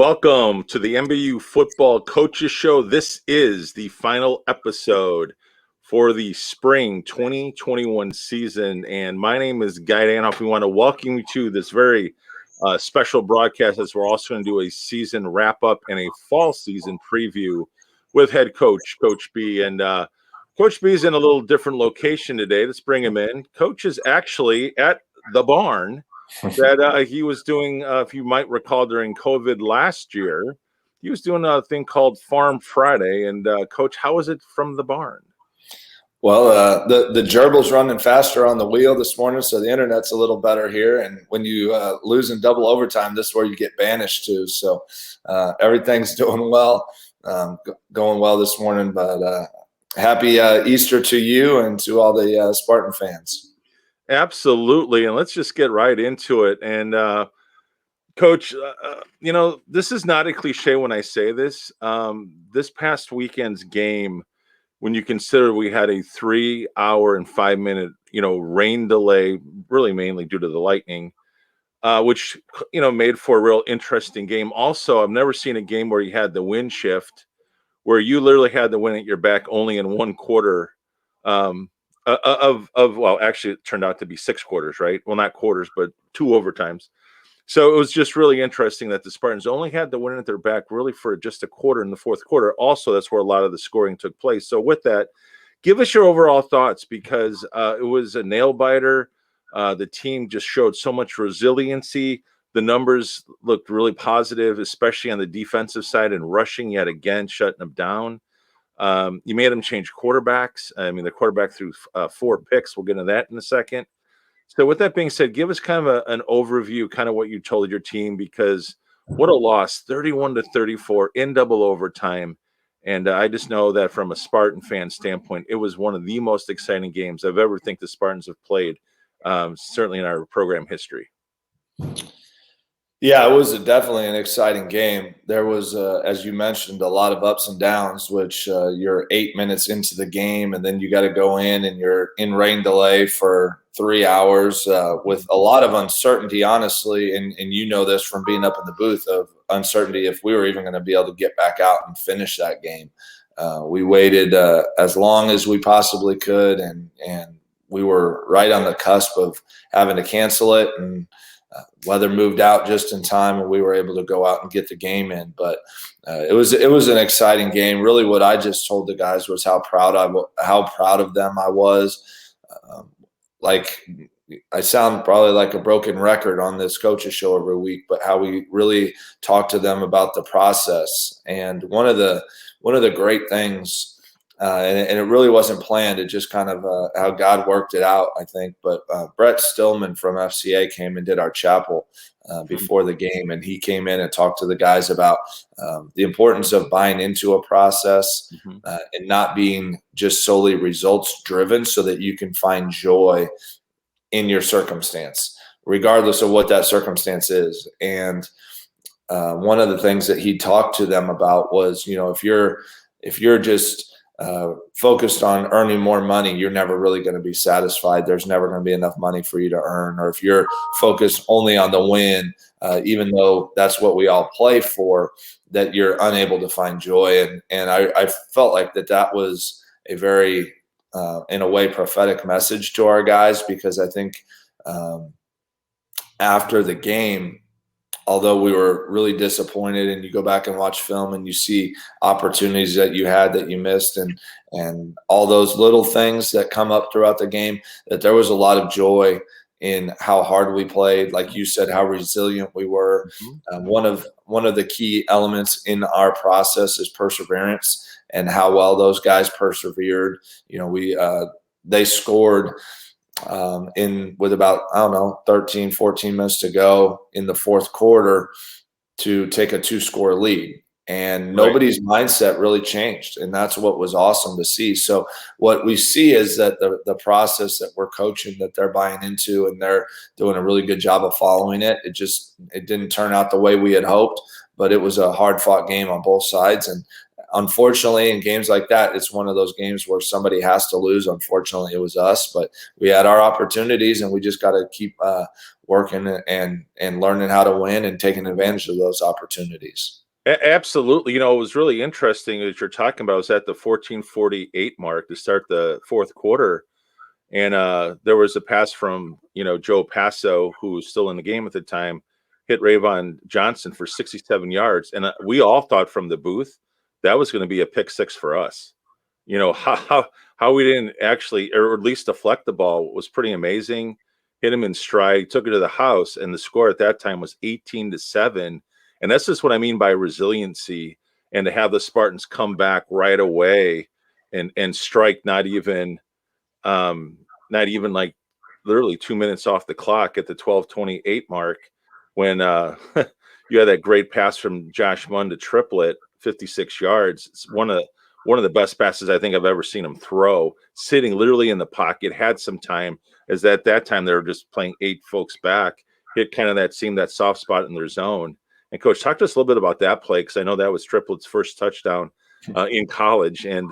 Welcome to the MBU Football Coaches Show. This is the final episode for the spring 2021 season, and my name is Guy Danhoff. We want to welcome you to this very special broadcast as we're also going to do a season wrap-up and a fall season preview with head coach, Coach B. And Coach B is in a little different location today. Let's bring him in. Coach is actually at the barn that he was doing, if you might recall, during COVID last year. He was doing a thing called Farm Friday. And Coach, how is it from the barn? Well, the gerbil's running faster on the wheel this morning, so the internet's a little better here. And when you lose in double overtime, this is where you get banished to. So everything's doing well, going well this morning. But happy Easter to you and to all the Spartan fans. Absolutely. And let's just get right into it. And Coach, this is not a cliche when I say this. This past weekend's game, when you consider we had a 3-hour and 5-minute, rain delay, really mainly due to the lightning, which, made for a real interesting game. Also, I've never seen a game where you had the wind shift, where you literally had the wind at your back only in one quarter. Actually, it turned out to be 6 quarters, right? Well, not quarters, but 2 overtimes. So it was just really interesting that the Spartans only had the win at their back really for just a quarter in the fourth quarter. Also, that's where a lot of the scoring took place. So with that, give us your overall thoughts, because it was a nail biter. The team just showed so much resiliency. The numbers looked really positive, especially on the defensive side and rushing yet again, shutting them down. You made them change quarterbacks. I mean, the quarterback threw 4 picks. We'll get into that in a second. So with that being said, give us kind of an overview, kind of what you told your team, because what a loss, 31-34 in double overtime. And I just know that from a Spartan fan standpoint, it was one of the most exciting games I've ever think the Spartans have played, certainly in our program history. Yeah, it was definitely an exciting game. There was, as you mentioned, a lot of ups and downs, which you're 8 minutes into the game, and then you got to go in and you're in rain delay for 3 hours with a lot of uncertainty, honestly. And you know this from being up in the booth, of uncertainty if we were even going to be able to get back out and finish that game. We waited as long as we possibly could, and we were right on the cusp of having to cancel it, and weather moved out just in time, and we were able to go out and get the game in. But it was an exciting game. Really, what I just told the guys was how proud of them I was. Like, I sound probably like a broken record on this coaches show every week, but how we really talked to them about the process. And one of the great things. And it really wasn't planned. It just kind of how God worked it out, I think. But Brett Stillman from FCA came and did our chapel before the game, and he came in and talked to the guys about the importance of buying into a process and not being just solely results driven, so that you can find joy in your circumstance, regardless of what that circumstance is. And one of the things that he talked to them about was, if you're just focused on earning more money, you're never really going to be satisfied. There's never going to be enough money for you to earn. Or if you're focused only on the win, even though that's what we all play for, that you're unable to find joy. And I felt like that was a very, in a way, prophetic message to our guys, because I think after the game, although we were really disappointed, and you go back and watch film and you see opportunities that you had that you missed, and all those little things that come up throughout the game, that there was a lot of joy in how hard we played. Like you said, how resilient we were. One of the key elements in our process is perseverance, and how well those guys persevered. They scored with about 13, 14 minutes to go in the fourth quarter to take a 2-score lead, and nobody's mindset really changed, and that's what was awesome to see. So what we see is that the process that we're coaching, that they're buying into, and they're doing a really good job of following it. It didn't turn out the way we had hoped, but it was a hard fought game on both sides, and unfortunately, in games like that, it's one of those games where somebody has to lose. Unfortunately, it was us, but we had our opportunities, and we just got to keep working and learning how to win and taking advantage of those opportunities. Absolutely. It was really interesting as you're talking about. I was at the 14:48 mark to start the fourth quarter, and there was a pass from Joe Passo, who was still in the game at the time, hit Rayvon Johnson for 67 yards, and we all thought from the booth that was going to be a pick six for us. How we didn't actually, or at least deflect the ball, was pretty amazing. Hit him in stride, took it to the house, and the score at that time was 18-7. And that's just what I mean by resiliency, and to have the Spartans come back right away and strike not even like literally 2 minutes off the clock at the 12:28 mark, when you had that great pass from Josh Munn to Triplet, 56 yards. It's one of the best passes I think I've ever seen him throw, sitting literally in the pocket, had some time, as at that time they were just playing 8 folks back, hit kind of that soft spot in their zone. And Coach, talk to us a little bit about that play, because I know that was Triplet's first touchdown in college, and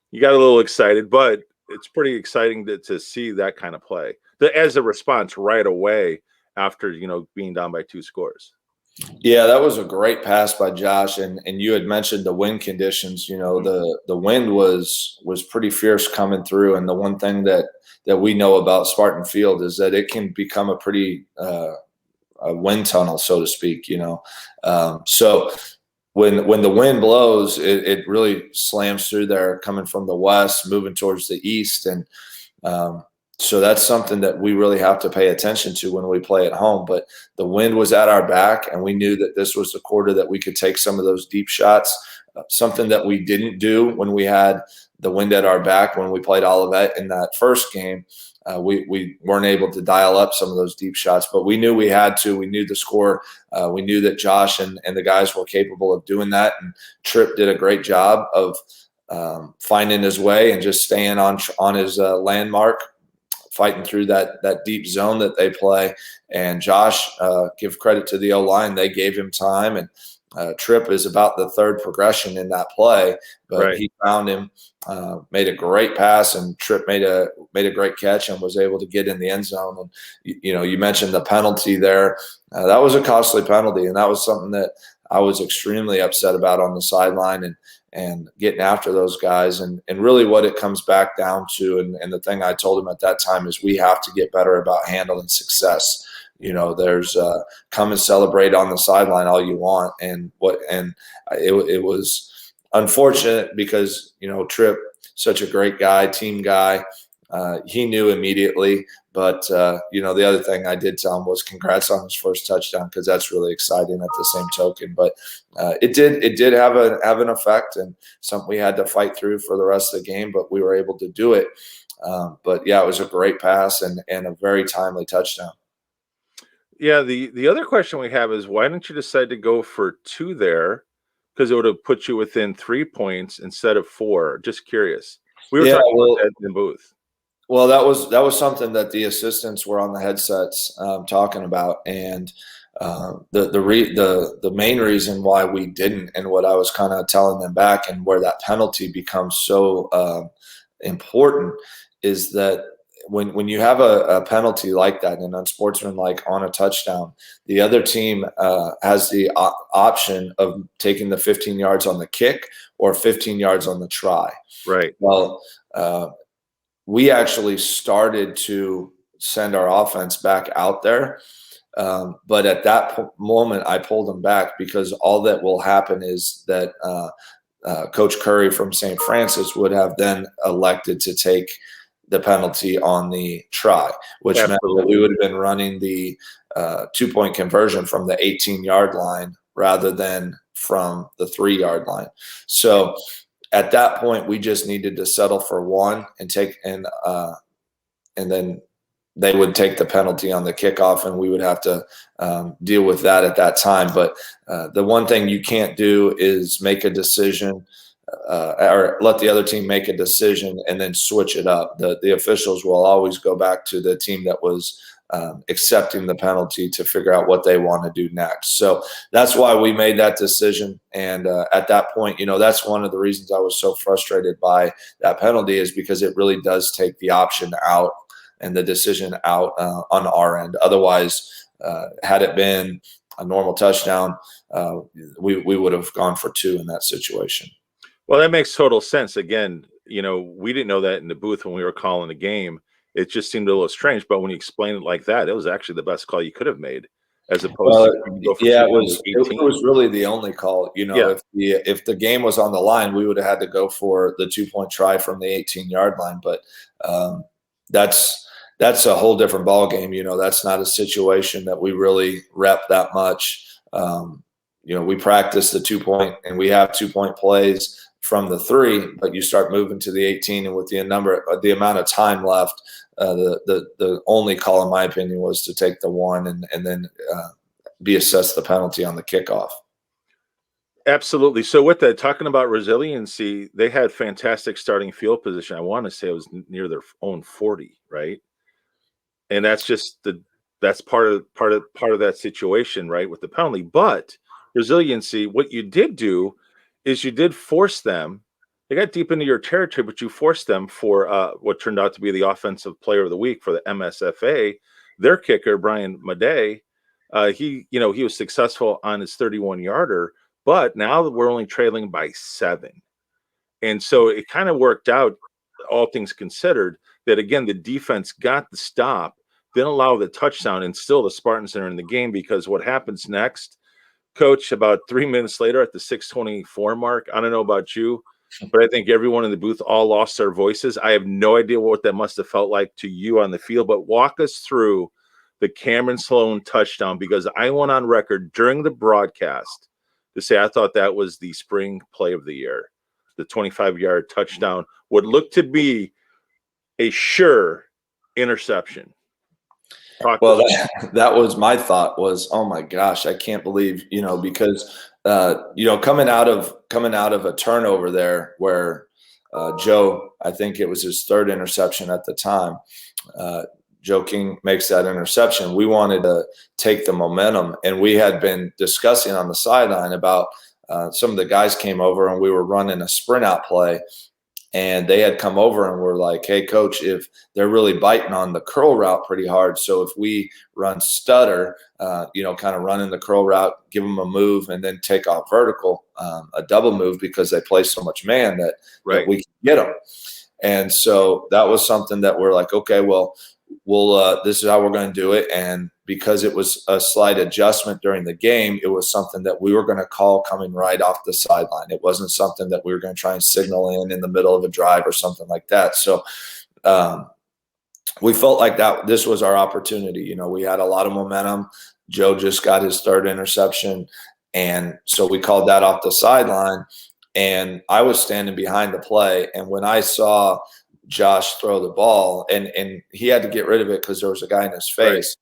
you got a little excited, but it's pretty exciting to see that kind of play as a response right away after being down by 2 scores. Yeah, that was a great pass by Josh, and you had mentioned the wind conditions. The wind was pretty fierce coming through, and the one thing that we know about Spartan Field is that it can become a pretty a wind tunnel, so to speak. So when the wind blows, it really slams through there, coming from the west, moving towards the east, and so that's something that we really have to pay attention to when we play at home. But the wind was at our back, and we knew that this was the quarter that we could take some of those deep shots, something that we didn't do when we had the wind at our back when we played Olivet in that first game. We weren't able to dial up some of those deep shots, but we knew we had to. We knew the score. We knew that Josh and the guys were capable of doing that. And Tripp did a great job of finding his way and just staying on his landmark, fighting through that deep zone that they play. And Josh, give credit to the O-line. They gave him time, and Tripp is about the third progression in that play, but Right. He found him, made a great pass, and Tripp made a great catch and was able to get in the end zone. And you mentioned the penalty there. That was a costly penalty, and that was something that I was extremely upset about on the sideline, and getting after those guys. And really what it comes back down to, and the thing I told him at that time, is we have to get better about handling success. There's come and celebrate on the sideline all you want. And it was unfortunate because, Tripp, such a great guy, team guy. He knew immediately, but the other thing I did tell him was congrats on his first touchdown, because that's really exciting at the same token. But it did have an effect, and something we had to fight through for the rest of the game, but we were able to do it. But yeah, it was a great pass and a very timely touchdown. Yeah, the other question we have is, why didn't you decide to go for 2 there? Because it would have put you within 3 points instead of 4. Just curious. We were talking about that in the booth. Well, that was something that the assistants were on the headsets talking about, and the main reason why we didn't, and what I was kind of telling them back, and where that penalty becomes so important, is that when you have a penalty like that, and unsportsmanlike on a touchdown, the other team has the option of taking the 15 yards on the kick or 15 yards on the try. Right. Well, we actually started to send our offense back out there. But at that moment, I pulled them back, because all that will happen is that Coach Curry from St. Francis would have then elected to take the penalty on the try, which meant that we would have been running the 2-point conversion from the 18-yard line rather than from the 3-yard line. So at that point, we just needed to settle for 1 and then they would take the penalty on the kickoff, and we would have to deal with that at that time. But the one thing you can't do is make a decision or let the other team make a decision and then switch it up. The officials will always go back to the team that was accepting the penalty to figure out what they want to do next. So that's why we made that decision. And at that point, that's one of the reasons I was so frustrated by that penalty, is because it really does take the option out and the decision out on our end. Otherwise, had it been a normal touchdown, we would have gone for 2 in that situation. Well, that makes total sense. Again, we didn't know that in the booth when we were calling the game. It just seemed a little strange, but when you explain it like that, it was actually the best call you could have made, as opposed to go for it was really the only call. If the game was on the line, we would have had to go for the 2-point try from the 18-yard line. But that's a whole different ball game. That's not a situation that we really rep that much. We practice the 2-point, and we have 2-point plays from the 3, but you start moving to the 18, and with the amount of time left, the only call, in my opinion, was to take the 1 and then be assessed the penalty on the kickoff. Absolutely. So with that, talking about resiliency, they had fantastic starting field position. I want to say it was near their own 40, right? And that's just that's part of that situation, right, with the penalty. But resiliency, what you did do is you did force them. They got deep into your territory, but you forced them for what turned out to be the offensive player of the week for the MSFA. Their kicker, Brian Madej, he was successful on his 31-yarder, but now we're only trailing by 7. And so it kind of worked out, all things considered, that, again, the defense got the stop, didn't allow the touchdown, and still the Spartans are in the game, because what happens next, Coach, about 3 minutes later at the 6:24 mark, I don't know about you, but I think everyone in the booth all lost their voices. I have no idea what that must have felt like to you on the field, but walk us through the Cameron Sloan touchdown, because I went on record during the broadcast to say I thought that was the spring play of the year. The 25-yard touchdown, what looked to be a sure interception. Well, that was my thought, was, oh my gosh, I can't believe, because coming out of a turnover there where Joe, I think it was his 3rd interception at the time, Joe King makes that interception. We wanted to take the momentum, and we had been discussing on the sideline about some of the guys came over, and we were running a sprint out play. And they had come over and were like, hey, Coach, if they're really biting on the curl route pretty hard, so if we run stutter, kind of running the curl route, give them a move, and then take off vertical, a double move, because they play so much man that we can get them. And so that was something that we're like, okay, well, this is how we're going to do it. And because it was a slight adjustment during the game, it was something that we were going to call coming right off the sideline. It wasn't something that we were going to try and signal in the middle of a drive or something like that. So we felt like this was our opportunity. We had a lot of momentum. Joe just got his 3rd interception, and so we called that off the sideline. And I was standing behind the play, and when I saw Josh throw the ball, and he had to get rid of it because there was a guy in his face,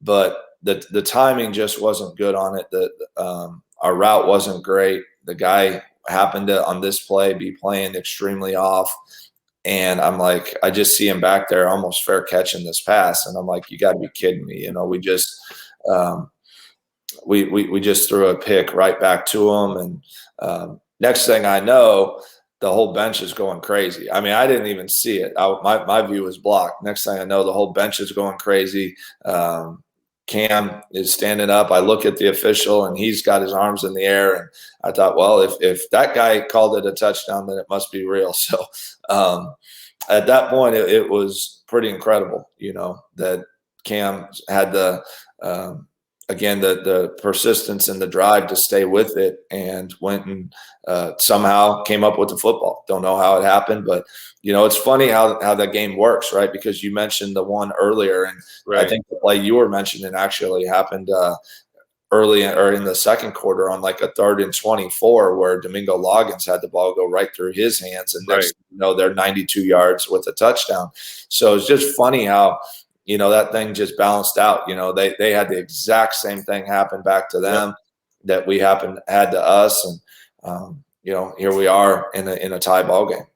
but the timing just wasn't good on it. Our route wasn't great. The guy happened to, on this play, be playing extremely off, and I'm like, I just see him back there almost fair catching this pass, and I'm like, you got to be kidding me. We just we just threw a pick right back to him, and next thing I know, the whole bench is going crazy. I mean, I didn't even see it. My view was blocked. Next thing I know, the whole bench is going crazy. Cam is standing up. I look at the official, and he's got his arms in the air. And I thought, well, if that guy called it a touchdown, then it must be real. So at that point, it was pretty incredible, that Cam had the persistence and the drive to stay with it, and went and somehow came up with the football. Don't know how it happened, but it's funny how that game works, right? Because you mentioned the one earlier, and I think the play you were mentioning actually happened early or in the second quarter on like a 3rd and 24, where Domingo Loggins had the ball go right through his hands, and next they're 92 yards with a touchdown. So it's just funny how that thing just balanced out. They had the exact same thing happen back to them that we had to us. And, here we are in a tie ball game.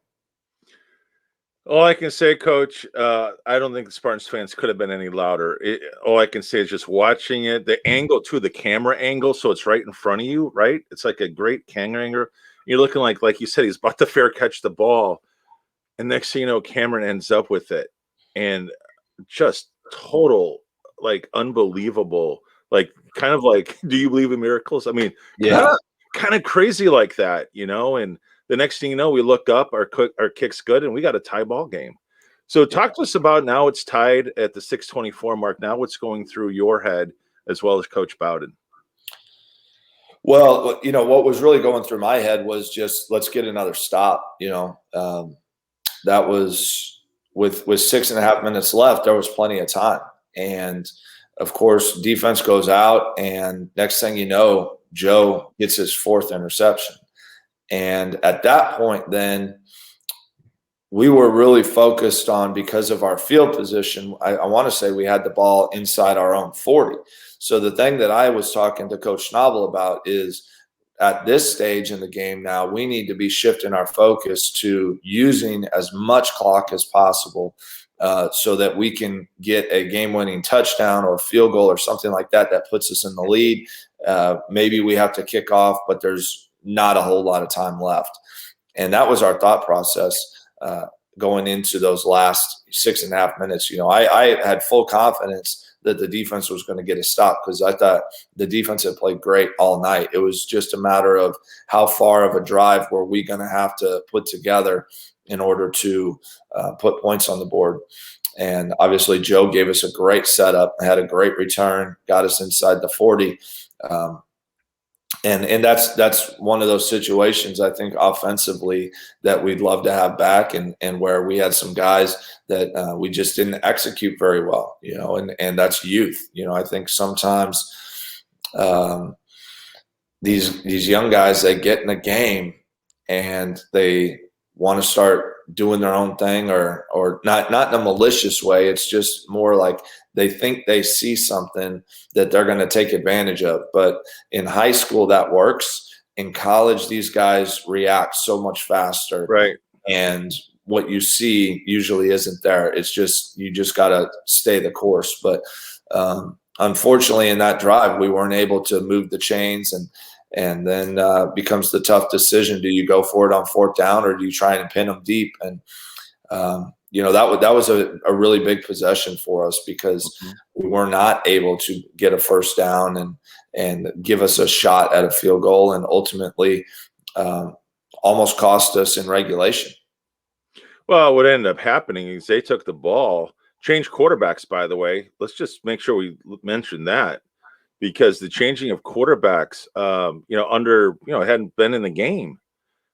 All I can say, Coach, I don't think the Spartans fans could have been any louder. All I can say is just watching it, the angle too, the camera angle, so it's right in front of you, right? It's like a great camera angle. You're looking like you said, he's about to fair catch the ball, and next thing you know, Cameron ends up with it, and just total, like unbelievable, like kind of like, do you believe in miracles? I mean, kind Yeah. of kind of crazy like that, and the next thing you know, we look up, our kick's good, and we got a tie ball game. So talk to us about now it's tied at the 6:24 mark. Now what's going through your head as well as Coach Bowden? Well, what was really going through my head was just let's get another stop. That was with 6.5 minutes left. There was plenty of time, and of course, defense goes out, and next thing you know, Joe gets his fourth interception. And at that point, then we were really focused on, because of our field position, I want to say we had the ball inside our own 40. So the thing that I was talking to Coach Schnabel about is at this stage in the game now, we need to be shifting our focus to using as much clock as possible so that we can get a game-winning touchdown or field goal or something like that that puts us in the lead. Maybe we have to kick off, but there's not a whole lot of time left. And that was our thought process going into those last 6.5 minutes. I had full confidence that the defense was going to get a stop because I thought the defense had played great all night. It was just a matter of how far of a drive were we going to have to put together in order to put points on the board. And obviously Joe gave us a great setup, had a great return, got us inside the 40. And that's one of those situations, I think, offensively that we'd love to have back, and where we had some guys that we just didn't execute very well, and that's youth. I think sometimes these young guys, they get in a game and they want to start doing their own thing, or not in a malicious way. It's just more like they think they see something that they're going to take advantage of. But in high school, that works. In college, these guys react so much faster. Right. And what you see usually isn't there. It's just, you just got to stay the course. But unfortunately, in that drive, we weren't able to move the chains, and then becomes the tough decision. Do you go for it on fourth down, or do you try and pin them deep? And, that was a really big possession for us because we were not able to get a first down and give us a shot at a field goal, and ultimately almost cost us in regulation. Well, what ended up happening is they took the ball, changed quarterbacks, by the way. Let's just make sure we mention that, because the changing of quarterbacks, hadn't been in the game,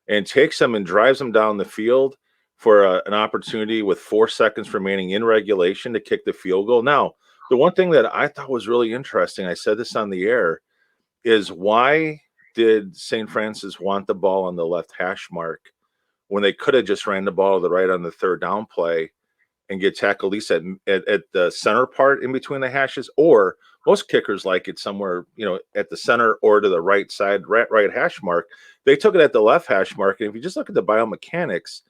and takes them and drives them down the field for an opportunity with 4 seconds remaining in regulation to kick the field goal. Now, the one thing that I thought was really interesting, I said this on the air, is why did St. Francis want the ball on the left hash mark when they could have just ran the ball to the right on the third down play and get tackled at least at the center part in between the hashes? Or most kickers like it somewhere, at the center or to the right side, right hash mark. They took it at the left hash mark. And if you just look at the biomechanics,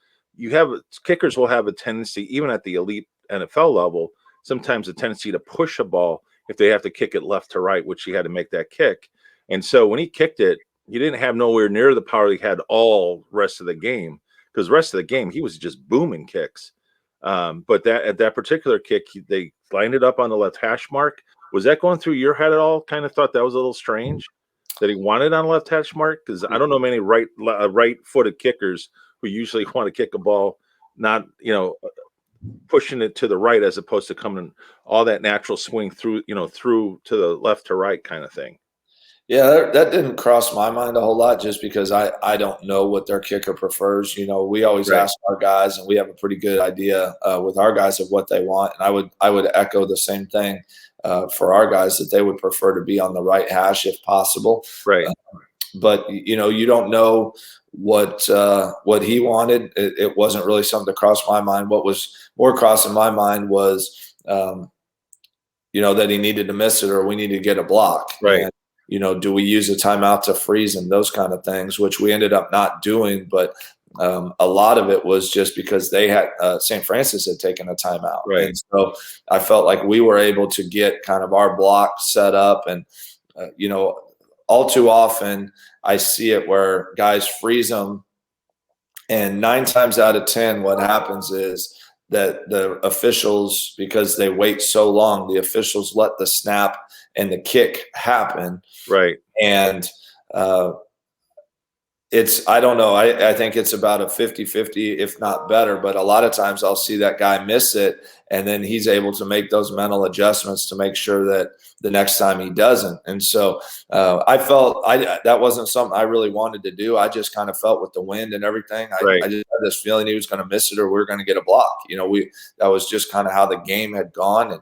kickers will have a tendency, even at the elite NFL level, sometimes a tendency to push a ball if they have to kick it left to right, which he had to make that kick. And so when he kicked it, he didn't have nowhere near the power he had all rest of the game, because the rest of the game, he was just booming kicks. But at that particular kick, they lined it up on the left hash mark. Was that going through your head at all? Kind of thought that was a little strange that he wanted on left hash mark, because I don't know many right-footed kickers who usually want to kick a ball, not pushing it to the right as opposed to coming all that natural swing through to the left to right kind of thing. Yeah, that didn't cross my mind a whole lot, just because I don't know what their kicker prefers. We always ask our guys, and we have a pretty good idea with our guys of what they want. And I would echo the same thing for our guys, that they would prefer to be on the right hash if possible. Right. But you don't know what he wanted. It wasn't really something that crossed my mind. What was more crossing my mind was that he needed to miss it, or we needed to get a block. Right. And, do we use a timeout to freeze him? Those kind of things, which we ended up not doing. But a lot of it was just because they had St. Francis had taken a timeout. Right. And so I felt like we were able to get kind of our block set up. And, all too often I see it where guys freeze them. And 9 times out of 10, what happens is that the officials, because they wait so long, the officials let the snap and the kick happen. Right. And I don't know. I think it's about a 50-50, if not better. But a lot of times I'll see that guy miss it, and then he's able to make those mental adjustments to make sure that the next time he doesn't. And so I felt that wasn't something I really wanted to do. I just kind of felt with the wind and everything. Right. I just had this feeling he was going to miss it or we were going to get a block. That was just kind of how the game had gone.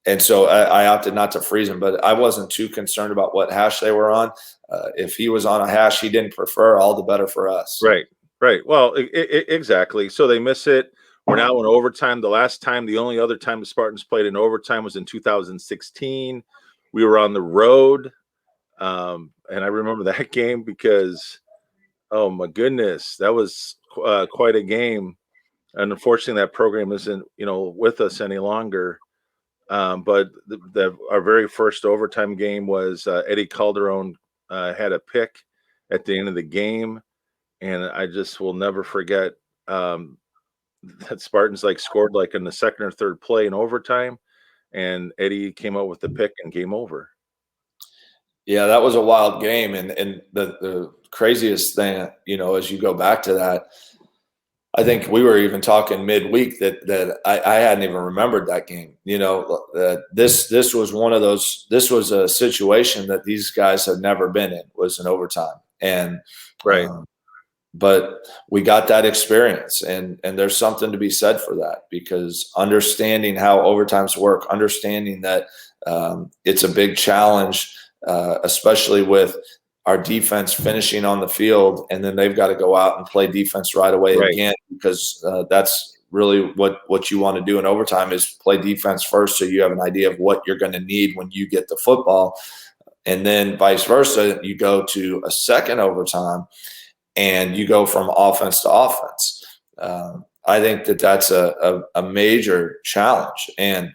And so I opted not to freeze him, but I wasn't too concerned about what hash they were on. If he was on a hash he didn't prefer, all the better for us. Right. Well, exactly. So they miss it. We're now in overtime. The only other time the Spartans played in overtime was in 2016. We were on the road. And I remember that game because, oh my goodness, that was quite a game. And unfortunately that program isn't, with us any longer. But our very first overtime game was Eddie Calderon had a pick at the end of the game, and I just will never forget that Spartans scored in the second or third play in overtime, and Eddie came out with the pick and game over. Yeah, that was a wild game, and the craziest thing, as you go back to that, I think we were even talking midweek that I hadn't even remembered that game. This was one of those. This was a situation that these guys had never been in. Was an overtime, and right. But we got that experience, and there's something to be said for that, because understanding how overtimes work, understanding that it's a big challenge, especially with our defense finishing on the field, and then they've got to go out and play defense right away again, because that's really what you want to do in overtime is play defense first, so you have an idea of what you're going to need when you get the football. And then vice versa, you go to a second overtime and you go from offense to offense. I think that's a major challenge. And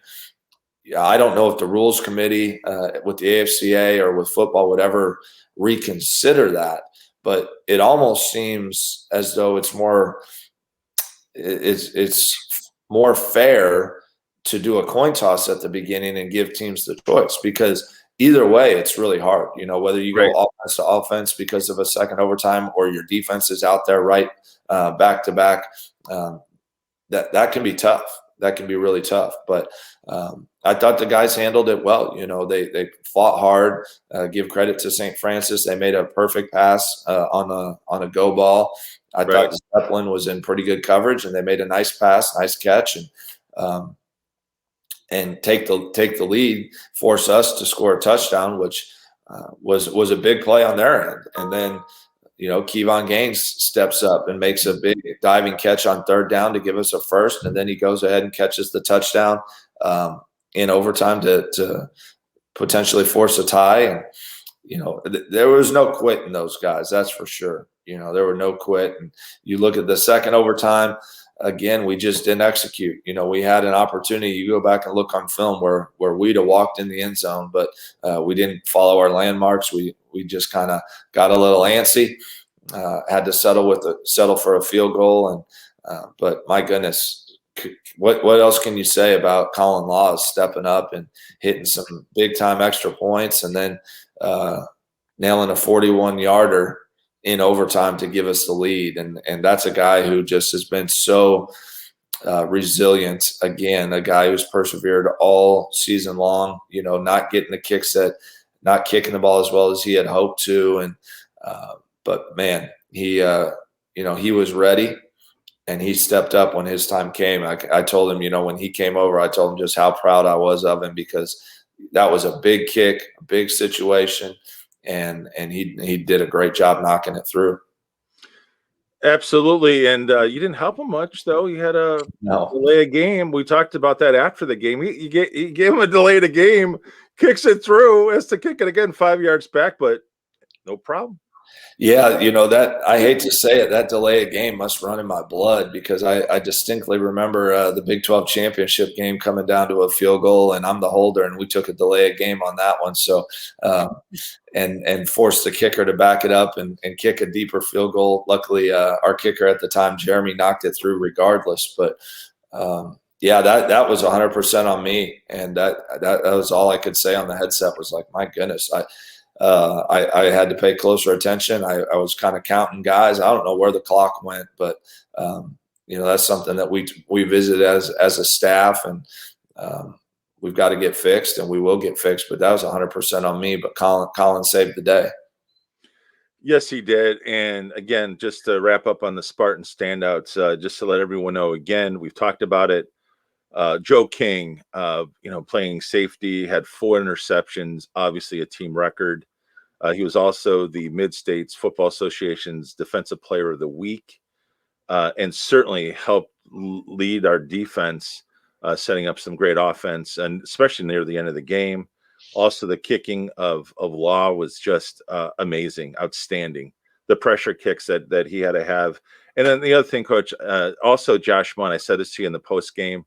I don't know if the rules committee with the AFCA or with football would ever reconsider that, but it almost seems as though it's more fair to do a coin toss at the beginning and give teams the choice, because either way it's really hard, whether you go offense to offense because of a second overtime or your defense is out there back to back. That can be tough. That can be really tough. But I thought the guys handled it well. They fought hard. Give credit to St. Francis. They made a perfect pass on a go ball. I thought Zeppelin was in pretty good coverage, and they made a nice pass, nice catch, and take the lead, force us to score a touchdown, which was a big play on their end. And then Kevon Gaines steps up and makes a big diving catch on third down to give us a first, and then he goes ahead and catches the touchdown in overtime to potentially force a tie. And there was no quit in those guys, that's for sure. There were no quit. And you look at the second overtime, again, we just didn't execute. We had an opportunity. You go back and look on film where we'd have walked in the end zone, but we didn't follow our landmarks. We just kind of got a little antsy, had to settle for a field goal. And but my goodness, what else can you say about Colin Laws stepping up and hitting some big time extra points, and then nailing a 41-yarder in overtime to give us the lead. And that's a guy who just has been so resilient. Again, a guy who's persevered all season long, not getting the kicks not kicking the ball as well as he had hoped to. And, but man, he was ready, and he stepped up when his time came. I told him, when he came over, I told him just how proud I was of him, because that was a big kick, a big situation. And he did a great job knocking it through. Absolutely. And you didn't help him much, though. You had a delay a game. We talked about that after the game. You gave him a delay to game, kicks it through, has to kick it again 5 yards back, but no problem. Yeah, that I hate to say it, that delay of game must run in my blood because I distinctly remember the Big 12 championship game coming down to a field goal, and I'm the holder, and we took a delay of game on that one. So, and forced the kicker to back it up and kick a deeper field goal. Luckily, our kicker at the time, Jeremy, knocked it through regardless. But yeah, that was 100% on me, and that was all I could say on the headset was like, my goodness, I had to pay closer attention. I was kind of counting guys. I don't know where the clock went, but that's something that we visit as a staff, and we've got to get fixed, and we will get fixed. But that was 100% on me. But Colin saved the day. Yes, he did. And again, just to wrap up on the Spartan standouts, just to let everyone know, again, we've talked about it. Joe King, playing safety, had 4 interceptions, obviously a team record. He was also the Mid-States Football Association's Defensive Player of the Week, and certainly helped lead our defense, setting up some great offense, and especially near the end of the game. Also, the kicking of Law was just amazing, outstanding. The pressure kicks that he had to have. And then the other thing, Coach, also Josh Munn, I said this to you in the post game.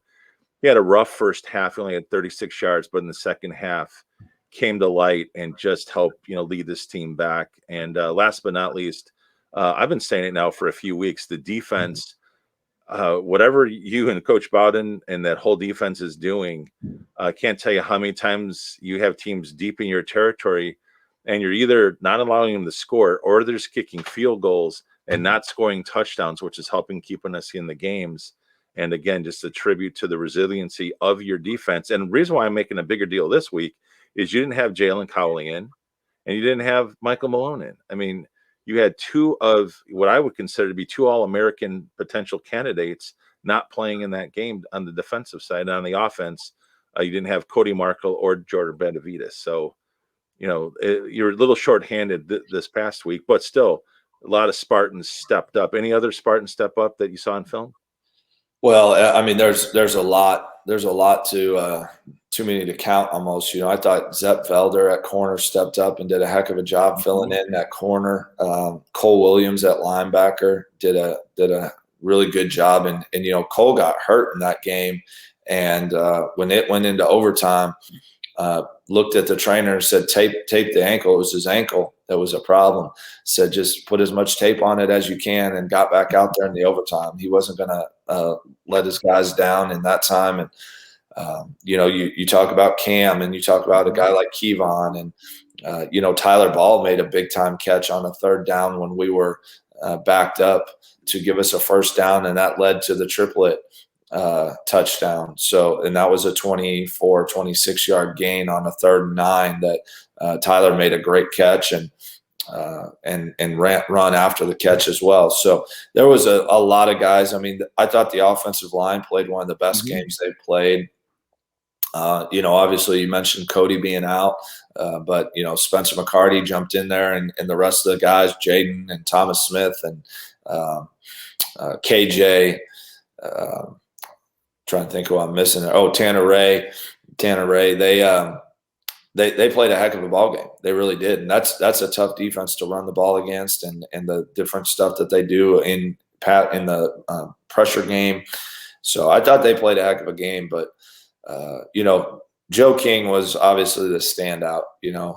He had a rough first half. He only had 36 yards, but in the second half came to light and just helped, lead this team back. And last but not least, I've been saying it now for a few weeks, the defense, whatever you and Coach Bowden and that whole defense is doing, I can't tell you how many times you have teams deep in your territory and you're either not allowing them to score or they're just kicking field goals and not scoring touchdowns, which is helping keeping us in the games. And again, just a tribute to the resiliency of your defense. And the reason why I'm making a bigger deal this week is you didn't have Jalen Cowley in and you didn't have Michael Malone in. I mean, you had 2 of what I would consider to be 2 All-American potential candidates not playing in that game on the defensive side. And on the offense, you didn't have Cody Markle or Jordan Benavides. So, you're a little shorthanded this past week, but still a lot of Spartans stepped up. Any other Spartans step up that you saw in film? Well, I mean, there's a lot to too many to count almost. I thought Zepp Velder at corner stepped up and did a heck of a job filling in that corner. Cole Williams at linebacker did a really good job, and Cole got hurt in that game, and when it went into overtime, looked at the trainer and said, tape the ankle. It was his ankle that was a problem. Said, just put as much tape on it as you can, and got back out there in the overtime. He wasn't going to let his guys down in that time. And, you talk about Cam, and you talk about a guy like Kevon, and, Tyler Ball made a big time catch on a 3rd down when we were backed up to give us a 1st down, and that led to the triplet touchdown. So, and that was a 24, 26 yard gain on a 3rd and 9 that Tyler made a great catch and run after the catch as well. So there was a lot of guys. I mean, I thought the offensive line played one of the best games they've played. Obviously you mentioned Cody being out, but Spencer McCarty jumped in there, and the rest of the guys, Jaden and Thomas Smith and KJ, trying to think who I'm missing there. Oh, Tanner Ray. They played a heck of a ball game. They really did. And that's a tough defense to run the ball against, and the different stuff that they do in the pressure game. So I thought they played a heck of a game, but Joe King was obviously the standout.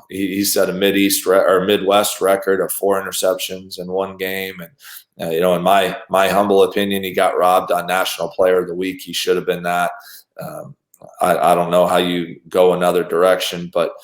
He set a Midwest record of 4 interceptions in one game. And, in my humble opinion, he got robbed on National Player of the Week. He should have been that. I don't know how you go another direction, but,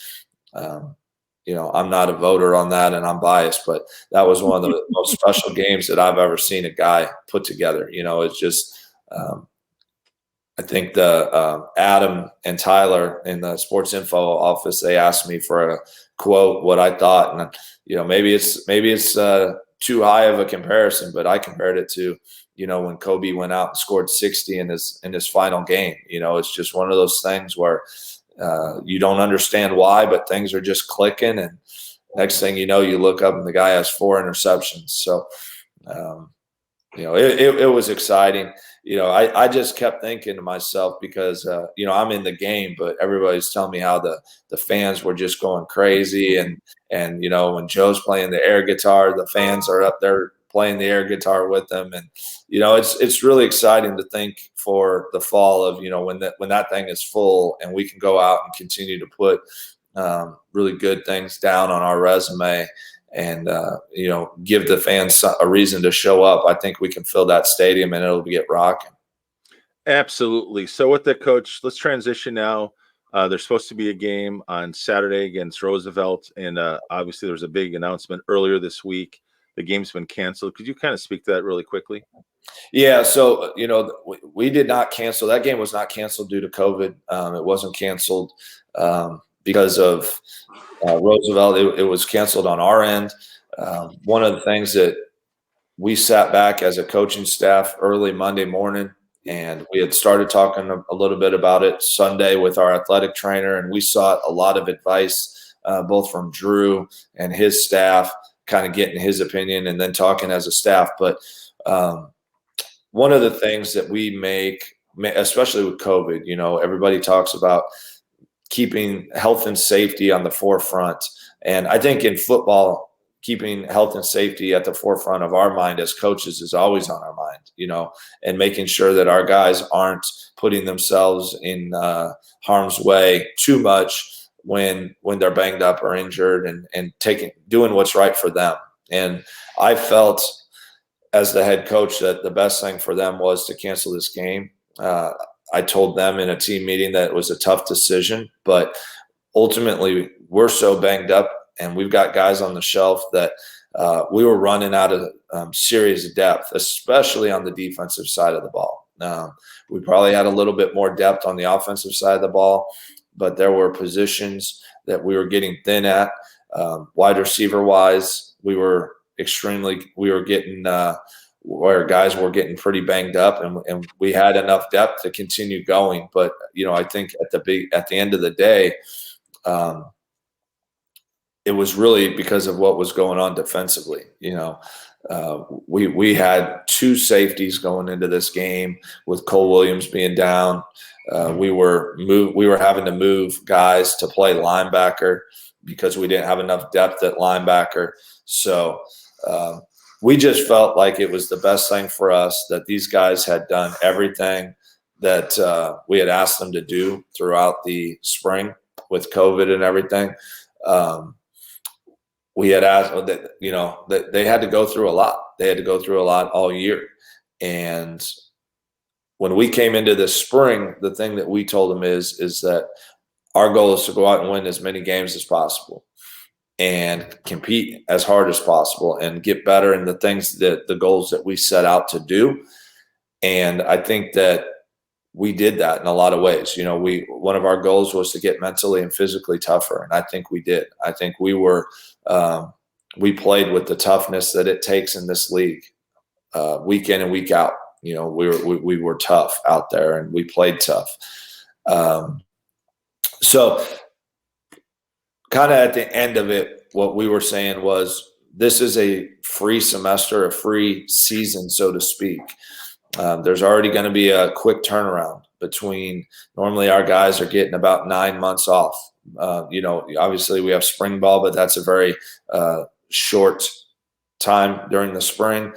I'm not a voter on that, and I'm biased, but that was one of the most special games that I've ever seen a guy put together. It's just I think the Adam and Tyler in the sports info office, they asked me for a quote, what I thought. And, maybe it's too high of a comparison, but I compared it to, when Kobe went out and scored 60 in his final game. It's just one of those things where you don't understand why, but things are just clicking. And next thing you know, you look up and the guy has 4 interceptions. So, It was exciting. I just kept thinking to myself because, I'm in the game, but everybody's telling me how the fans were just going crazy. And when Joe's playing the air guitar, the fans are up there playing the air guitar with them. And, it's really exciting to think for the fall of, when that thing is full and we can go out and continue to put really good things down on our resume and give the fans a reason to show up. I think we can fill that stadium and it'll get rocking. Absolutely. So with that, Coach, let's transition now. There's supposed to be a game on Saturday against Roosevelt, and obviously there was a big announcement earlier this week. The game's been canceled. Could you kind of speak to that really quickly? Yeah, so we did not cancel. That game was not canceled due to COVID. It wasn't canceled because of Roosevelt. It was canceled on our end. One of the things that we sat back as a coaching staff early Monday morning, and we had started talking a little bit about it Sunday with our athletic trainer, and we sought a lot of advice both from Drew and his staff, kind of getting his opinion and then talking as a staff. But one of the things that we make, especially with COVID, everybody talks about keeping health and safety on the forefront. And I think in football, keeping health and safety at the forefront of our mind as coaches is always on our mind, and making sure that our guys aren't putting themselves in harm's way too much when they're banged up or injured, and doing what's right for them. And I felt as the head coach that the best thing for them was to cancel this game. I told them in a team meeting that it was a tough decision, but ultimately we're so banged up and we've got guys on the shelf that we were running out of serious depth, especially on the defensive side of the ball. We probably had a little bit more depth on the offensive side of the ball, but there were positions that we were getting thin at. Wide receiver wise, we were getting where guys were getting pretty banged up, and we had enough depth to continue going. But I think at the end of the day, it was really because of what was going on defensively. We had two safeties going into this game with Cole Williams being down. We were having to move guys to play linebacker because we didn't have enough depth at linebacker. So we just felt like it was the best thing for us that these guys had done everything that we had asked them to do throughout the spring with COVID and everything. We had asked that they had to go through a lot. They had to go through a lot all year. And when we came into this spring, the thing that we told them is that our goal is to go out and win as many games as possible and compete as hard as possible and get better in the things that the goals that we set out to do. And I think that we did that in a lot of ways. One of our goals was to get mentally and physically tougher, and I think we did. I think we played with the toughness that it takes in this league, week in and week out. We were tough out there, and we played tough. So kind of at the end of it, what we were saying was this is a free semester, a free season, so to speak. There's already going to be a quick turnaround between normally our guys are getting about 9 months off. Obviously we have spring ball, but that's a very short time during the spring.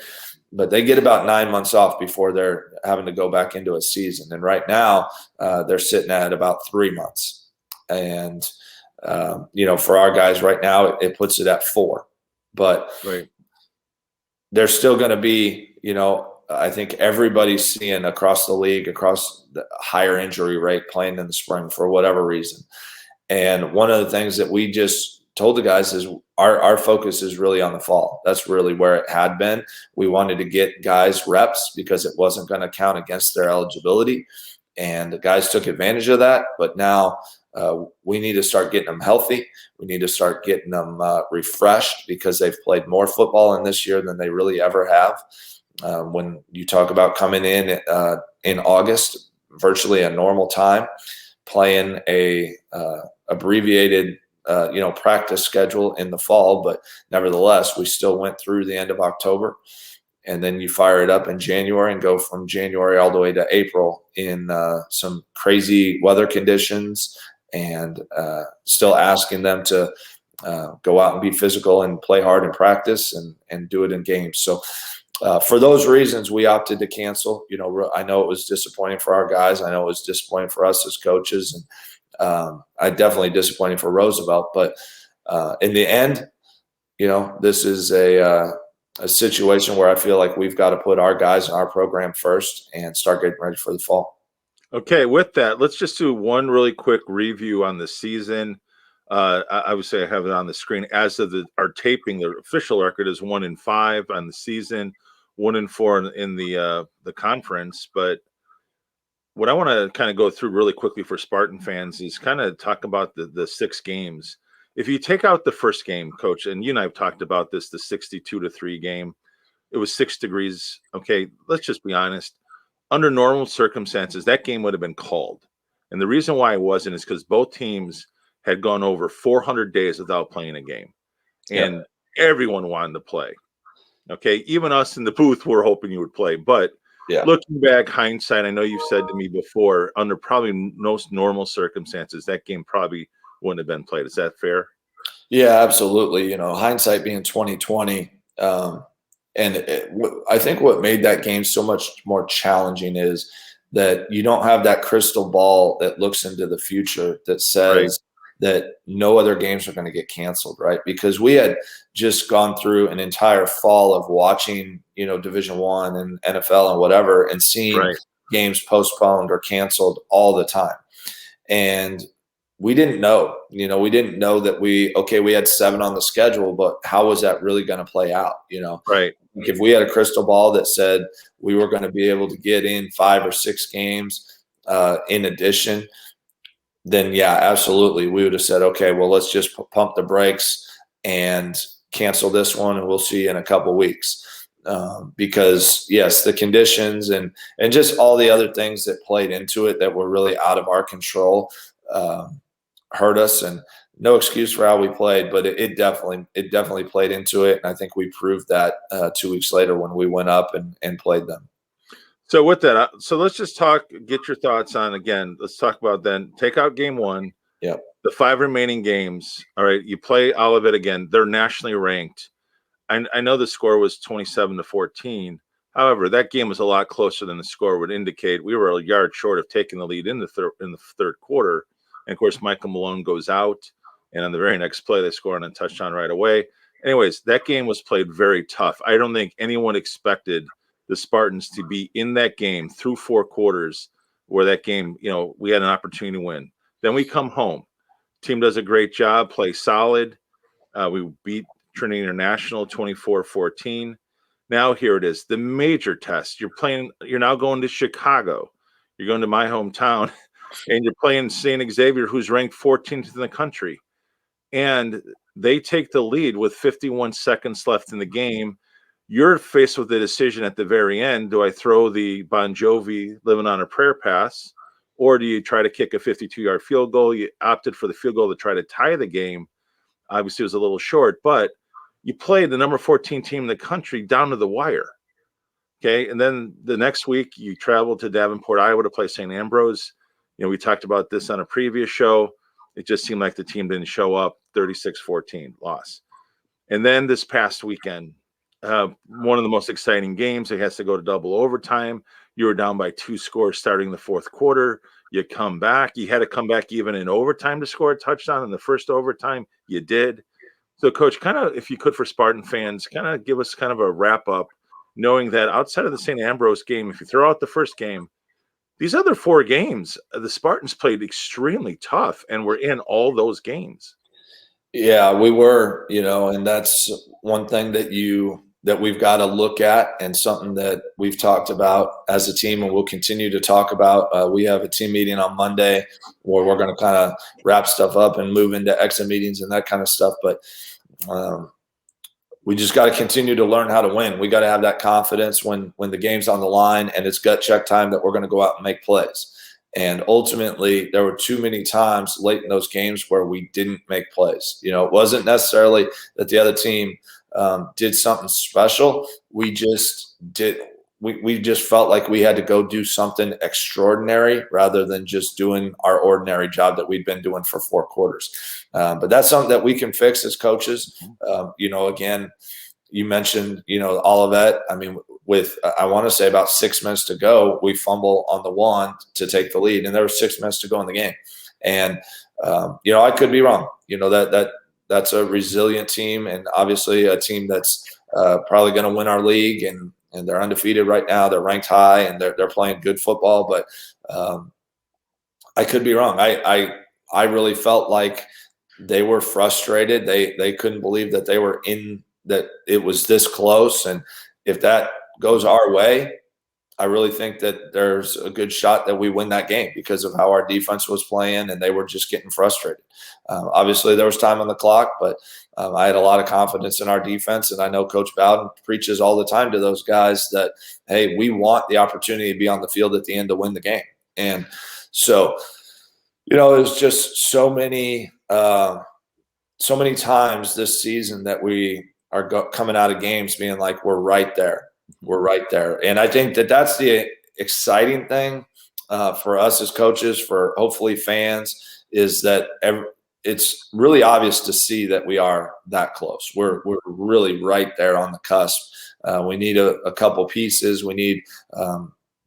But they get about 9 months off before they're having to go back into a season. And right now they're sitting at about 3 months. And, for our guys right now, it puts it at 4. But right. There's still going to be, I think everybody's seeing across the league, across the higher injury rate playing in the spring for whatever reason. And one of the things that we just told the guys is our focus is really on the fall. That's really where it had been. We wanted to get guys reps because it wasn't going to count against their eligibility. And the guys took advantage of that. But now we need to start getting them healthy. We need to start getting them refreshed because they've played more football in this year than they really ever have. When you talk about coming in August, virtually a normal time, playing a abbreviated practice schedule in the fall, but nevertheless, we still went through the end of October. and then you fire it up in January and go from January all the way to April in some crazy weather conditions, and still asking them to go out and be physical and play hard in practice and do it in games. So for those reasons, we opted to cancel. I know it was disappointing for our guys. I know it was disappointing for us as coaches, and I definitely disappointing for Roosevelt. But in the end, this is a situation where I feel like we've got to put our guys in our program first and start getting ready for the fall. Okay, with that, let's just do one really quick review on the season. I would say I have it on the screen. As of our taping, the official record is 1-5 on the season, 1-4 in the conference. But what I want to kind of go through really quickly for Spartan fans is kind of talk about the 6 games. If you take out the first game, Coach, and you and I have talked about this, the 62-3 game, it was 6 degrees. Okay, let's just be honest. Under normal circumstances, that game would have been called. And the reason why it wasn't is because both teams had gone over 400 days without playing a game. And everyone wanted to play. Okay, even us in the booth were hoping you would play. But looking back, hindsight, I know you've said to me before, under probably most normal circumstances, that game probably wouldn't have been played. Is that fair? Yeah, absolutely. Hindsight being 2020. I think what made that game so much more challenging is that you don't have that crystal ball that looks into the future that says that no other games are going to get canceled, right? Because we had just gone through an entire fall of watching, Division I and NFL and whatever, and seeing games postponed or canceled all the time. And we didn't know, that we had 7 on the schedule, but how was that really going to play out? Right. If we had a crystal ball that said we were going to be able to get in 5 or 6 games in addition, then absolutely. We would have said, okay, well, let's just pump the brakes and cancel this one, and we'll see you in a couple weeks. Because yes, the conditions and just all the other things that played into it that were really out of our control hurt us, and no excuse for how we played, but it definitely played into it. And I think we proved that 2 weeks later when we went up and played them. So with that, so let's just get your thoughts on, again, let's talk about then, take out game 1. Yeah. The 5 remaining games. All right. You play Olivet again. They're nationally ranked. I know the score was 27-14. However, that game was a lot closer than the score would indicate. We were a yard short of taking the lead in the third quarter. And of course, Michael Malone goes out, and on the very next play, they score on a touchdown right away. Anyways, that game was played very tough. I don't think anyone expected the Spartans to be in that game through 4 quarters, where that game, we had an opportunity to win. Then we come home. Team does a great job, play solid. We beat Trinity International 24-14. Now here it is, the major test. You're now going to Chicago. You're going to my hometown, and you're playing St. Xavier, who's ranked 14th in the country. And they take the lead with 51 seconds left in the game. You're faced with the decision at the very end. Do I throw the Bon Jovi Living on a Prayer pass, or do you try to kick a 52-yard field goal? You opted for the field goal to try to tie the game. Obviously, it was a little short, but you played the number 14 team in the country down to the wire. Okay, and then the next week, you traveled to Davenport, Iowa to play St. Ambrose. We talked about this on a previous show. It just seemed like the team didn't show up. 36-14 loss. And then this past weekend, one of the most exciting games. It has to go to double overtime. You were down by 2 scores starting the fourth quarter. You come back. You had to come back even in overtime to score a touchdown in the first overtime. You did. So, Coach, kind of, if you could, for Spartan fans, kind of give us kind of a wrap-up, knowing that outside of the St. Ambrose game, if you throw out the first game, these other 4 games, the Spartans played extremely tough and were in all those games. Yeah, we were, and that's one thing that we've got to look at, and something that we've talked about as a team and we'll continue to talk about. We have a team meeting on Monday where we're going to kind of wrap stuff up and move into exit meetings and that kind of stuff. But we just got to continue to learn how to win. We got to have that confidence when the game's on the line and it's gut check time that we're going to go out and make plays. And ultimately, there were too many times late in those games where we didn't make plays. It wasn't necessarily that the other team did something special. We just felt like we had to go do something extraordinary rather than just doing our ordinary job that we'd been doing for 4 quarters. But that's something that we can fix as coaches. Again, you mentioned, Olivet. I mean, with I want to say about 6 minutes to go, we fumble on the 1 to take the lead, and there were 6 minutes to go in the game. And I could be wrong. That's a resilient team, and obviously a team that's probably going to win our league, and they're undefeated right now. They're ranked high, and they're playing good football. But I could be wrong. I really felt like they were frustrated. They couldn't believe that they were that it was this close. And if that goes our way, I really think that there's a good shot that we win that game because of how our defense was playing, and they were just getting frustrated. Obviously, there was time on the clock, but I had a lot of confidence in our defense, and I know Coach Bowden preaches all the time to those guys that, hey, we want the opportunity to be on the field at the end to win the game. And so, there's just so many times this season that we are coming out of games being like, we're right there. We're right there. And I think that that's the exciting thing for us as coaches, for hopefully fans, is that it's really obvious to see that we are that close. We're really right there on the cusp. We need a couple pieces. We need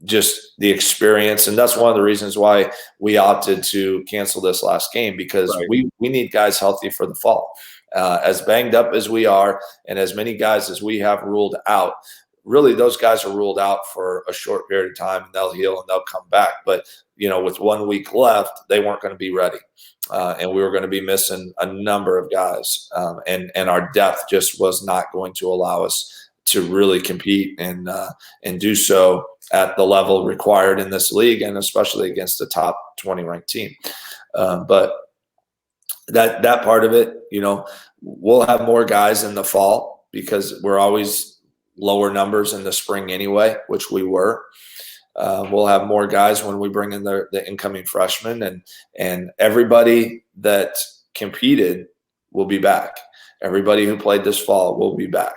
just the experience. And that's one of the reasons why we opted to cancel this last game, because we need guys healthy for the fall. As banged up as we are, and as many guys as we have ruled out, really those guys are ruled out for a short period of time, and they'll heal and they'll come back. But, with 1 week left, they weren't going to be ready. And we were going to be missing a number of guys. And our depth just was not going to allow us to really compete and do so at the level required in this league, and especially against a top 20 ranked team. But that part of it, we'll have more guys in the fall because we're always lower numbers in the spring anyway, which we were. We'll have more guys when we bring in the incoming freshmen, and everybody that competed will be back. Everybody who played this fall will be back.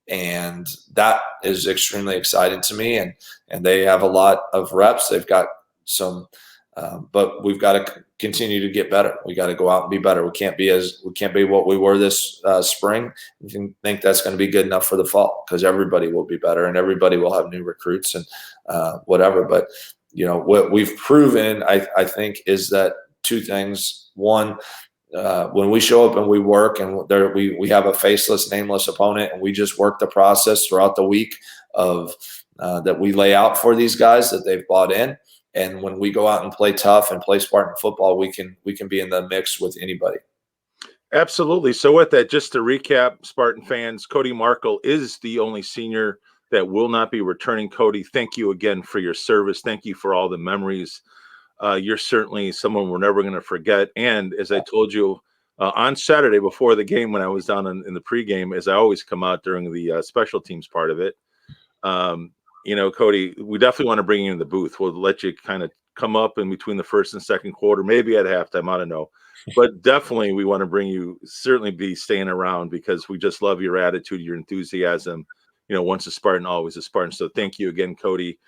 And that is extremely exciting to me. And they have a lot of reps. They've got some, but we've got to continue to get better. We got to go out and be better. We can't be what we were this spring. We can think that's going to be good enough for the fall, because everybody will be better and everybody will have new recruits and whatever. But what we've proven, I think, is that 2 things. One, when we show up and we work, and we have a faceless, nameless opponent, and we just work the process throughout the week of that we lay out for these guys that they've bought in. And when we go out and play tough and play Spartan football, we can be in the mix with anybody. Absolutely. So with that, just to recap, Spartan fans, Cody Markle is the only senior that will not be returning. Cody, thank you again for your service. Thank you for all the memories. You're certainly someone we're never going to forget. And as I told you on Saturday before the game, when I was down in the pregame, as I always come out during the special teams part of it, Cody, we definitely want to bring you in the booth. We'll let you kind of come up in between the first and second quarter, maybe at halftime. I don't know. But definitely we want to bring you, certainly be staying around, because we just love your attitude, your enthusiasm. Once a Spartan, always a Spartan. So thank you again, Cody.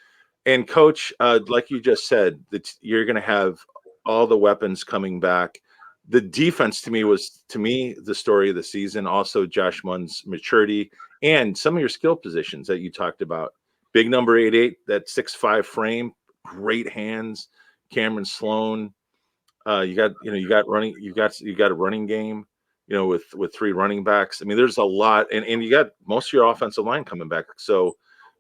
And Coach, like you just said, that you're going to have all the weapons coming back. The defense was the story of the season. Also, Josh Munn's maturity and some of your skill positions that you talked about. Big number 8'8", that 6'5" frame, great hands. Cameron Sloan, you got a running game, with 3 running backs. I mean, there's a lot, and you got most of your offensive line coming back. So,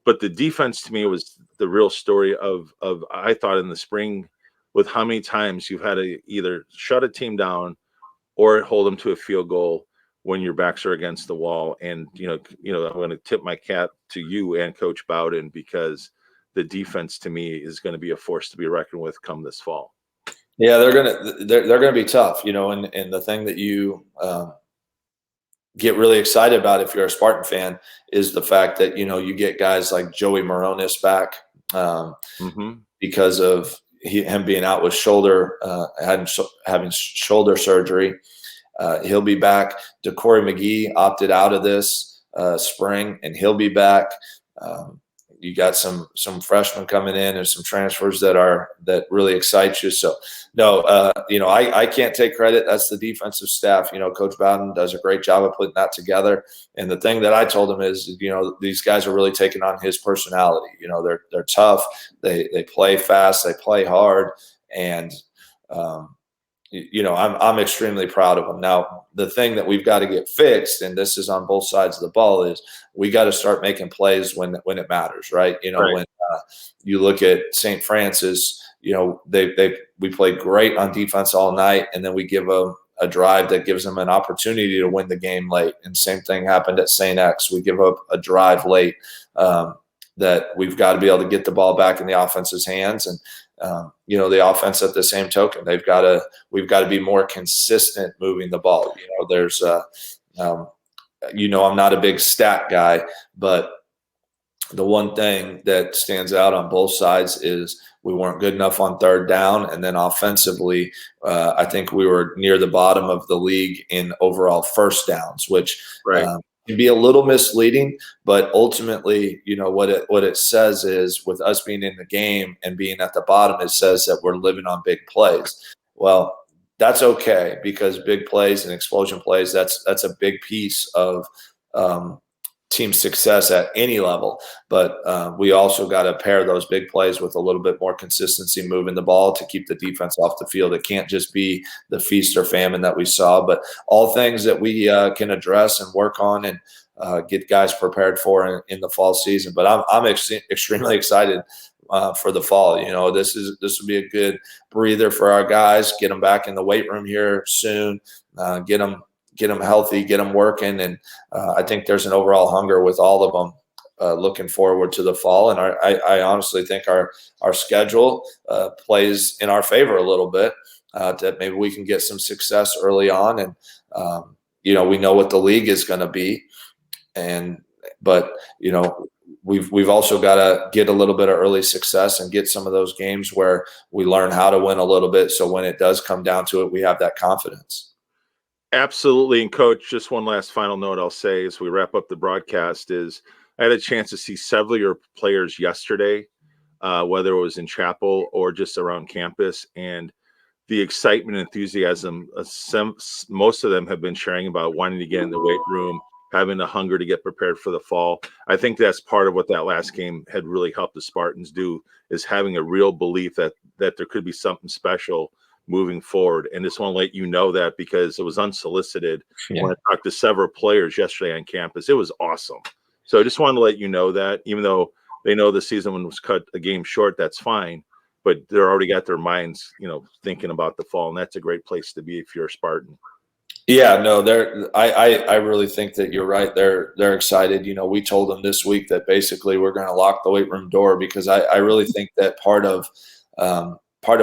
but the defense to me was the real story of I thought in the spring, with how many times you've had to either shut a team down or hold them to a field goal when your backs are against the wall. And, I'm going to tip my cap to you and Coach Bowden, because the defense to me is going to be a force to be reckoned with come this fall. Yeah, they're gonna be tough, and the thing that you get really excited about if you're a Spartan fan is the fact that you get guys like Joey Moronis back because of him being out with having shoulder surgery. He'll be back. DeCorey McGee opted out of this spring, and he'll be back. You got some freshmen coming in and some transfers that really excite you. So no, I can't take credit. That's the defensive staff. Coach Bowden does a great job of putting that together. And the thing that I told him is, these guys are really taking on his personality. They're tough. They play fast. They play hard. And, I'm extremely proud of them. Now, the thing that we've got to get fixed, and this is on both sides of the ball, is we got to start making plays when it matters, right? Right. When you look at St. Francis, we played great on defense all night, and then we give them a drive that gives them an opportunity to win the game late. And same thing happened at St. X. We give up a drive late that we've got to be able to get the ball back in the offense's hands. And the offense at the same token, we've got to be more consistent moving the ball. I'm not a big stat guy, but the one thing that stands out on both sides is we weren't good enough on third down. And then offensively, I think we were near the bottom of the league in overall first downs, which can be a little misleading, but ultimately, what it says is, with us being in the game and being at the bottom, it says that we're living on big plays. Well, that's okay, because big plays and explosion plays, that's a big piece of team success at any level. But we also got to pair those big plays with a little bit more consistency moving the ball to keep the defense off the field. It can't just be the feast or famine that we saw, but all things that we can address and work on and get guys prepared for in the fall season. But I'm extremely excited for the fall. This will be a good breather for our guys. Get them back in the weight room here soon. Get them healthy, get them working. And I think there's an overall hunger with all of them looking forward to the fall. And I honestly think our schedule plays in our favor a little bit, that maybe we can get some success early on. And, we know what the league is going to be. But we've also got to get a little bit of early success and get some of those games where we learn how to win a little bit. So when it does come down to it, we have that confidence. Absolutely. And Coach, just one last final note I'll say as we wrap up the broadcast is I had a chance to see several of your players yesterday, whether it was in chapel or just around campus, and the excitement and enthusiasm, most of them have been sharing about wanting to get in the weight room, having the hunger to get prepared for the fall. I think that's part of what that last game had really helped the Spartans do, is having a real belief that there could be something special moving forward. And just want to let you know that, because it was unsolicited. When I talked to several players yesterday on campus, it was awesome. So I just wanted to let you know that, even though they know the season was cut a game short, that's fine, but they're already got their minds, thinking about the fall. And that's a great place to be if you're a Spartan. Yeah, no, I really think that you're right. They're excited. We told them this week that basically we're going to lock the weight room door, because I really think that part of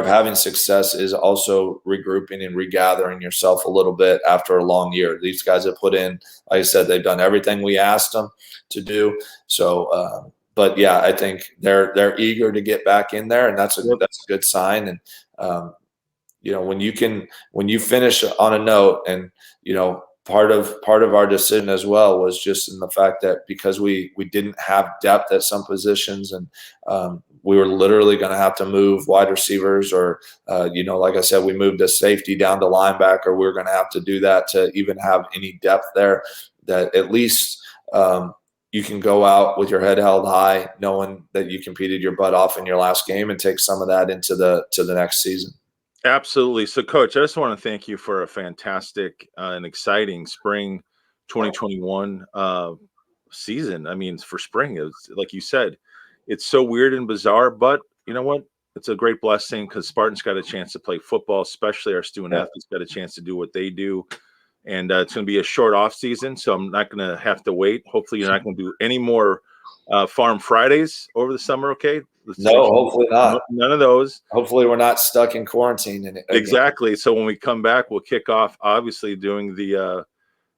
having success is also regrouping and regathering yourself a little bit after a long year. These guys have put in, like I said, they've done everything we asked them to do. So, but yeah, I think they're eager to get back in there, and that's a good sign. And when you finish on a note, and part of our decision as well was just in the fact that because we didn't have depth at some positions, and we were literally going to have to move wide receivers, or like I said, we moved a safety down to linebacker. We were going to have to do that to even have any depth there, that at least you can go out with your head held high, knowing that you competed your butt off in your last game, and take some of that into the next season. Absolutely. So, Coach, I just want to thank you for a fantastic and exciting spring 2021 season. I mean, for spring, it's like you said, it's so weird and bizarre, but you know what? It's a great blessing, because Spartans got a chance to play football, especially our student athletes got a chance to do what they do. And it's going to be a short off season, so I'm not going to have to wait. Hopefully you're not going to do any more Farm Fridays over the summer, okay? No, hopefully not. None of those. Hopefully we're not stuck in quarantine. Exactly. So when we come back, we'll kick off, obviously, doing the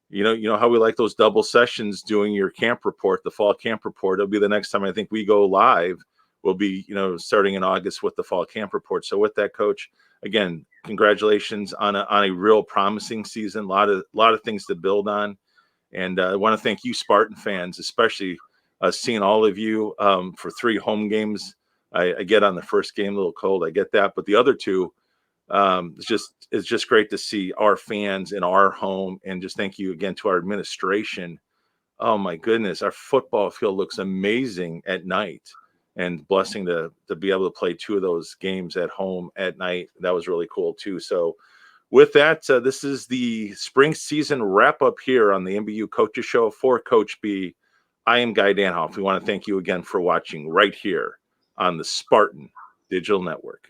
you know how we like those double sessions, doing your camp report, the fall camp report. It'll be the next time I think we go live. We'll be, starting in August with the fall camp report. So with that, Coach, again, congratulations on a real promising season. A lot of things to build on. And I want to thank you, Spartan fans, especially seeing all of you for 3 home games. I get on the first game a little cold. I get that. But the other 2, it's just great to see our fans in our home. And just thank you again to our administration. Oh, my goodness. Our football field looks amazing at night. And blessing to be able to play 2 of those games at home at night. That was really cool, too. So with that, this is the spring season wrap up here on the MBU Coaches Show for Coach B. I am Guy Danhoff. We want to thank you again for watching right here on the Spartan Digital Network.